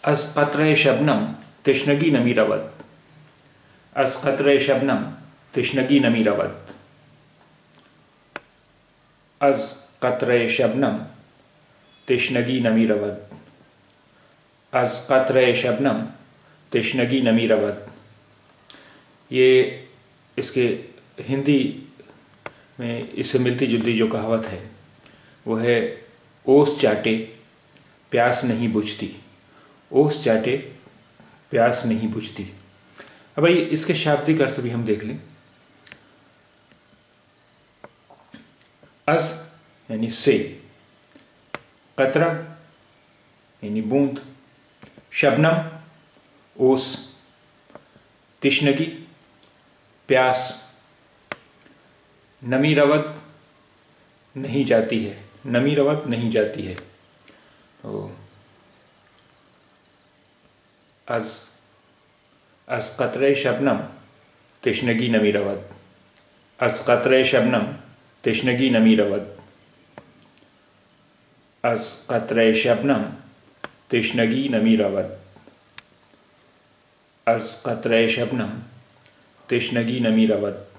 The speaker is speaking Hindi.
अज़ क़त्रे शबनम तिश्नगी नमी रवत। अज़ क़त्रे शबनम तिश्नगी नमी रवत। अज़ क़त्रे शबनम तिश्नगी नमी रवत। अज़ क़त्रे शबनम तिश्नगी नमी रवत। ये इसके हिंदी में इससे मिलती जुलती जो कहावत है वो है ओस चाटे प्यास नहीं बुझती। ओस चाटे प्यास नहीं बुझती। अब भाई इसके शाब्दिक अर्थ भी हम देख लें। अज़ यानी से, क़तरा यानी बूंद, शबनम ओस, तिश्नगी प्यास, नमी रवत नहीं जाती है, नमी रवत नहीं जाती है। तो अज़ क़त्रे शबनम तिश्नगी नमी रवत। अज़ क़त्रे शबनम तिश्नगी नमी रवत। अज़ क़त्रे शबनम तिश्नगी नमी रवत। अज़ क़त्रे शबनम तिश्नगी नमी रवत।